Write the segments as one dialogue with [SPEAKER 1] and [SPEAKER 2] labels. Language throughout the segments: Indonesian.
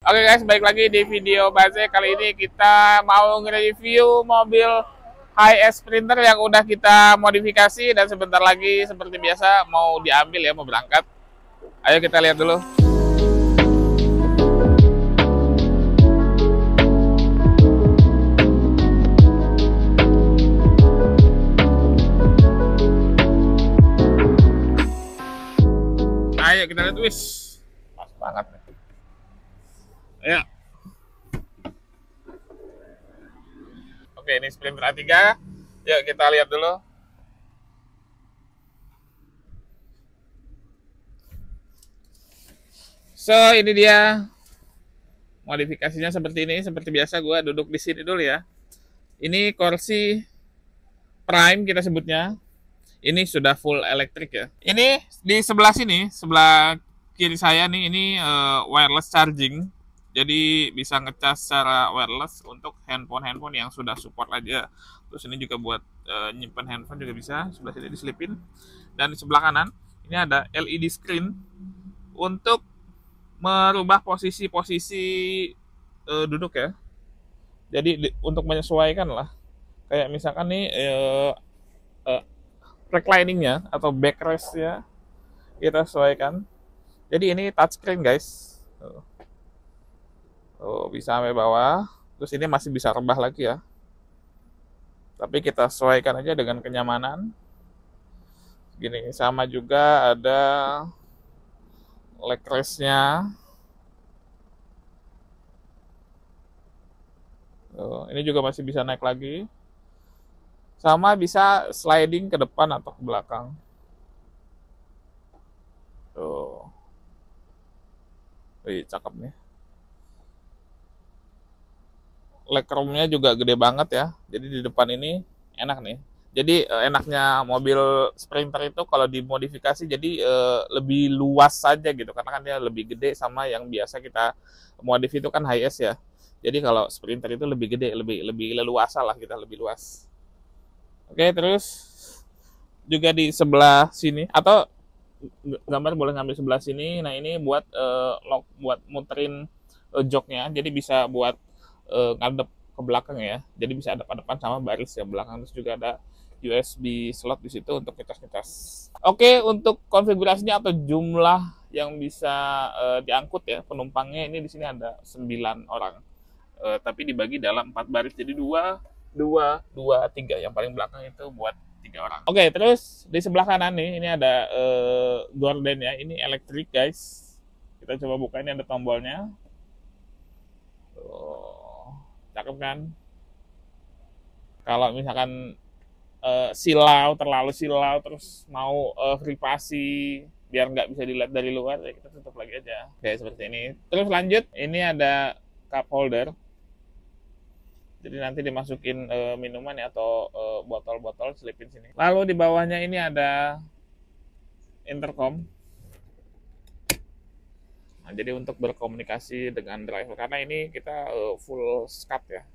[SPEAKER 1] Oke guys, balik lagi di video Baze. Kali ini kita mau nge-review mobil HS Sprinter yang udah kita modifikasi dan sebentar lagi seperti biasa mau diambil ya, mau berangkat. Ayo kita lihat dulu. Ayo kita lihat, wis. Pas banget nih. Ayo. Oke, ini Sprinter A3. Yuk kita lihat dulu. So, ini dia modifikasinya seperti ini. Seperti biasa gue duduk di sini dulu ya. Ini kursi Prime kita sebutnya. Ini sudah full elektrik ya. Ini di sebelah sini, sebelah kiri saya nih, ini wireless charging. Jadi bisa ngecas secara wireless untuk handphone yang sudah support aja. Terus ini juga buat nyimpen handphone juga bisa. Sebelah sini diselipin. Dan di sebelah kanan ini ada LED screen untuk merubah posisi-posisi duduk ya. Jadi untuk menyesuaikan lah. Kayak misalkan nih recliningnya atau backrest-nya kita sesuaikan. Jadi ini touchscreen guys. Bisa sampai bawah. Terus ini masih bisa rebah lagi ya. Tapi kita sesuaikan aja dengan kenyamanan. Gini, sama juga ada leg rest-nya. Ini juga masih bisa naik lagi. Sama bisa sliding ke depan atau ke belakang. Tuh. Wih, cakep nih. Legroom-nya juga gede banget ya. Jadi di depan ini enak nih. Jadi enaknya mobil Sprinter itu kalau dimodifikasi jadi lebih luas saja gitu. Karena kan dia lebih gede sama yang biasa kita modif itu kan HS ya. Jadi kalau Sprinter itu lebih gede, lebih leluasa lah, kita lebih luas. Oke, terus juga di sebelah sini atau gambar boleh ngambil sebelah sini. Nah, ini buat lock, buat muterin joknya. Jadi bisa buat ngadep ke belakang ya. Jadi bisa hadap-hadapan sama baris ya belakang. Terus juga ada USB slot di situ untuk ngecas-ngecas. Oke, untuk konfigurasinya atau jumlah yang bisa diangkut ya penumpangnya, ini di sini ada 9 orang. Tapi dibagi dalam 4 baris. Jadi 2, 3. Yang paling belakang itu buat 3 orang. Oke, terus di sebelah kanan nih ini ada gorden ya. Ini elektrik guys. Kita coba buka, ini ada tombolnya. Cakep kan? Kalau misalkan terlalu silau terus mau privasi biar nggak bisa dilihat dari luar ya kita tutup lagi aja kayak seperti ini. Terus lanjut, ini ada cup holder. Jadi nanti dimasukin minuman ya, atau botol-botol selipin sini. Lalu di bawahnya ini ada intercom. Nah, jadi untuk berkomunikasi dengan driver, karena ini kita full SCAT ya.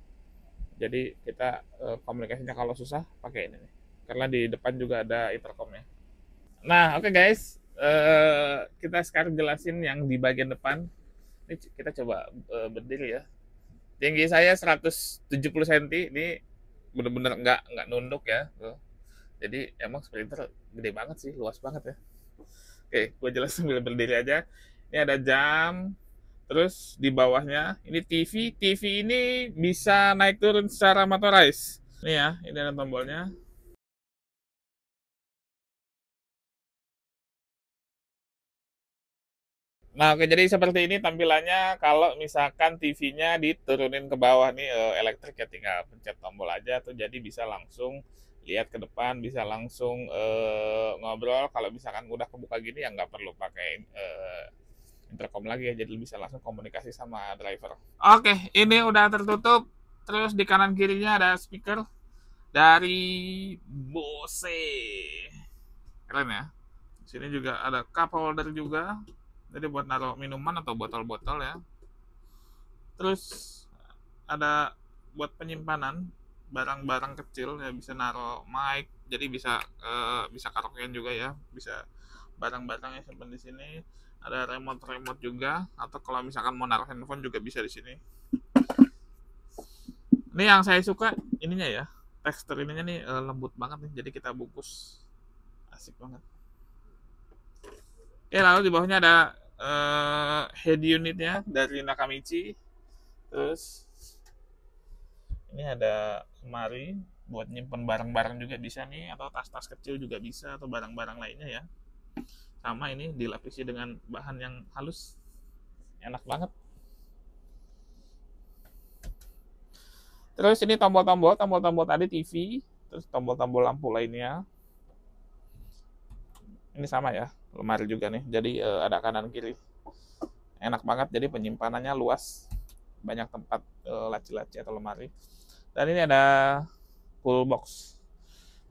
[SPEAKER 1] Jadi kita komunikasinya kalau susah pakai ini nih. Karena di depan juga ada intercomnya. Nah, oke guys, kita sekarang jelasin yang di bagian depan. Ini kita coba berdiri ya. Tinggi saya 170 cm, ini bener-bener nggak nunduk ya. Jadi emang Sprinter gede banget sih, luas banget ya. Oke, gue jelasin sambil berdiri aja. Ini ada jam, terus di bawahnya ini TV. TV ini bisa naik turun secara motorized. Ini ya, ini ada tombolnya. Nah, oke, jadi seperti ini tampilannya kalau misalkan TV-nya diturunin ke bawah nih elektrik ya, tinggal pencet tombol aja tuh, jadi bisa langsung lihat ke depan, bisa langsung ngobrol. Kalau misalkan udah kebuka gini ya nggak perlu pakai intercom lagi ya, jadi bisa langsung komunikasi sama driver. Oke, ini udah tertutup. Terus di kanan kirinya ada speaker dari Bose. Keren ya. Di sini juga ada cup holder juga. Jadi buat naruh minuman atau botol-botol ya. Terus ada buat penyimpanan barang-barang kecil ya, bisa naruh mic. Jadi bisa karaokean juga ya. Bisa barang-barangnya simpan di sini. Ada remote juga, atau kalau misalkan mau naruh handphone juga bisa di sini. Ini yang saya suka ininya ya, tekstur ininya nih lembut banget nih, jadi kita bungkus asik banget. Oke, lalu di bawahnya ada head unitnya dari Nakamichi. Terus ini ada lemari buat nyimpen barang-barang juga bisa nih, atau tas-tas kecil juga bisa, atau barang-barang lainnya ya. Sama ini dilapisi dengan bahan yang halus, enak banget. Terus ini tombol-tombol tadi TV, terus tombol-tombol lampu lainnya. Ini sama ya, lemari juga nih. Jadi ada kanan kiri. Enak banget, jadi penyimpanannya luas. Banyak tempat laci-laci atau lemari. Dan ini ada cool box.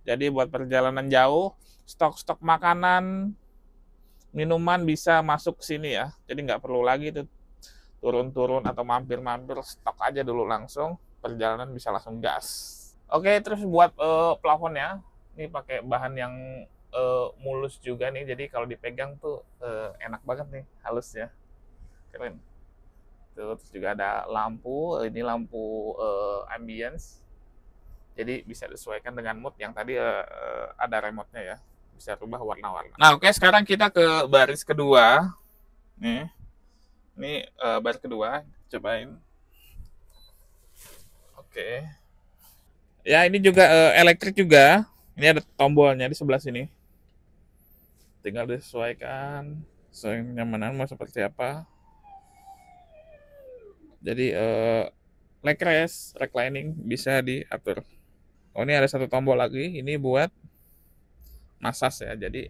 [SPEAKER 1] Jadi buat perjalanan jauh, stok-stok makanan, minuman bisa masuk ke sini ya. Jadi nggak perlu lagi tuh turun-turun atau mampir-mampir, stok aja dulu langsung, perjalanan bisa langsung gas. Oke, terus buat plafonnya, ini pakai bahan yang mulus juga nih, jadi kalau dipegang tuh enak banget nih, halus ya, keren. Tuh, terus juga ada lampu, ini lampu ambience, jadi bisa disesuaikan dengan mood yang tadi ada remote-nya ya, bisa rubah warna-warna. Nah oke, sekarang kita ke baris kedua, nih, ini baris kedua, cobain. Oke. Ya ini juga elektrik juga. Ini ada tombolnya di sebelah sini. Tinggal disesuaikan sesuai kenyamanan mau seperti apa. Jadi leg rest, reclining bisa diatur. Oh ini ada satu tombol lagi. Ini buat massage ya. Jadi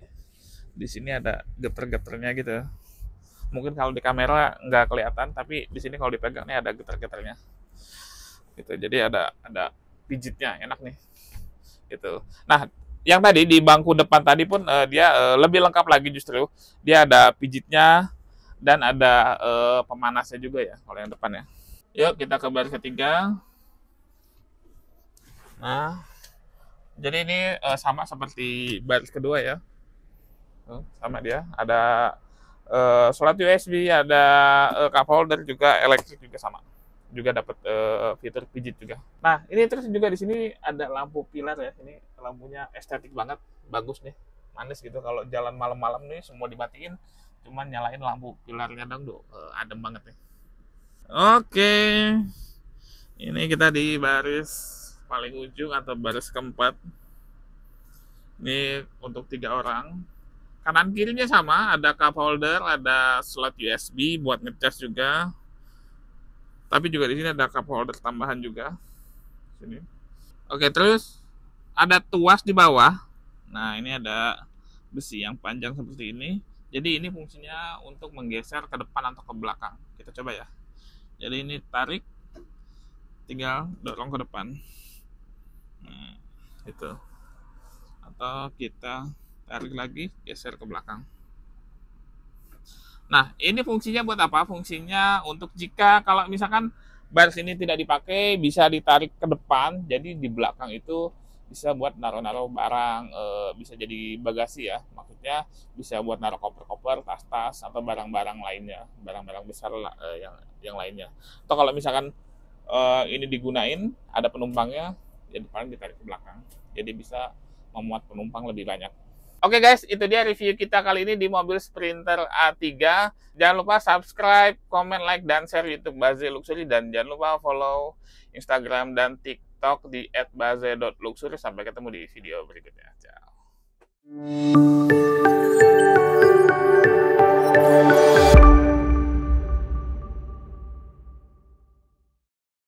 [SPEAKER 1] di sini ada geter-geternya gitu. Mungkin kalau di kamera nggak kelihatan, tapi di sini kalau dipegang nih ada geter-geternya. Gitu. Jadi ada pijitnya, enak nih. Gitu. Nah, yang tadi di bangku depan tadi pun dia lebih lengkap lagi justru. Dia ada pijitnya dan ada pemanasnya juga ya kalau yang depannya. Yuk kita ke baris ketiga. Nah, jadi ini sama seperti baris kedua ya. Sama dia, ada slot USB, ada cup holder juga, elektrik juga sama. Juga dapat fitur pijit juga. Nah, ini terus juga di sini ada lampu pilar ya. Ini lampunya estetik banget, bagus nih, manis gitu. Kalau jalan malam-malam nih semua dimatiin, cuman nyalain lampu pilarnya dong, adem banget nih. Oke, ini kita di baris paling ujung atau baris keempat. Ini untuk 3 orang. Kanan kirinya sama, ada cup holder, ada slot USB buat ngecas juga. Tapi juga di sini ada cup holder tambahan juga. Sini. Oke, terus ada tuas di bawah. Nah, ini ada besi yang panjang seperti ini. Jadi ini fungsinya untuk menggeser ke depan atau ke belakang. Kita coba ya. Jadi ini tarik, tinggal dorong ke depan. Nah, itu. Atau kita tarik lagi, geser ke belakang. Nah, ini fungsinya buat apa? Fungsinya untuk jika kalau misalkan baris ini tidak dipakai, bisa ditarik ke depan, jadi di belakang itu bisa buat naruh-naruh barang, bisa jadi bagasi ya. Maksudnya bisa buat naruh koper-koper, tas-tas, atau barang-barang lainnya, barang-barang besar yang lainnya. Atau kalau misalkan ini digunain, ada penumpangnya, ya depan ditarik ke belakang. Jadi bisa memuat penumpang lebih banyak. Oke guys, itu dia review kita kali ini di mobil Sprinter A3. Jangan lupa subscribe, comment, like, dan share YouTube Baze Luxury. Dan jangan lupa follow Instagram dan TikTok di @baze.luxury. Sampai ketemu di video berikutnya. Ciao.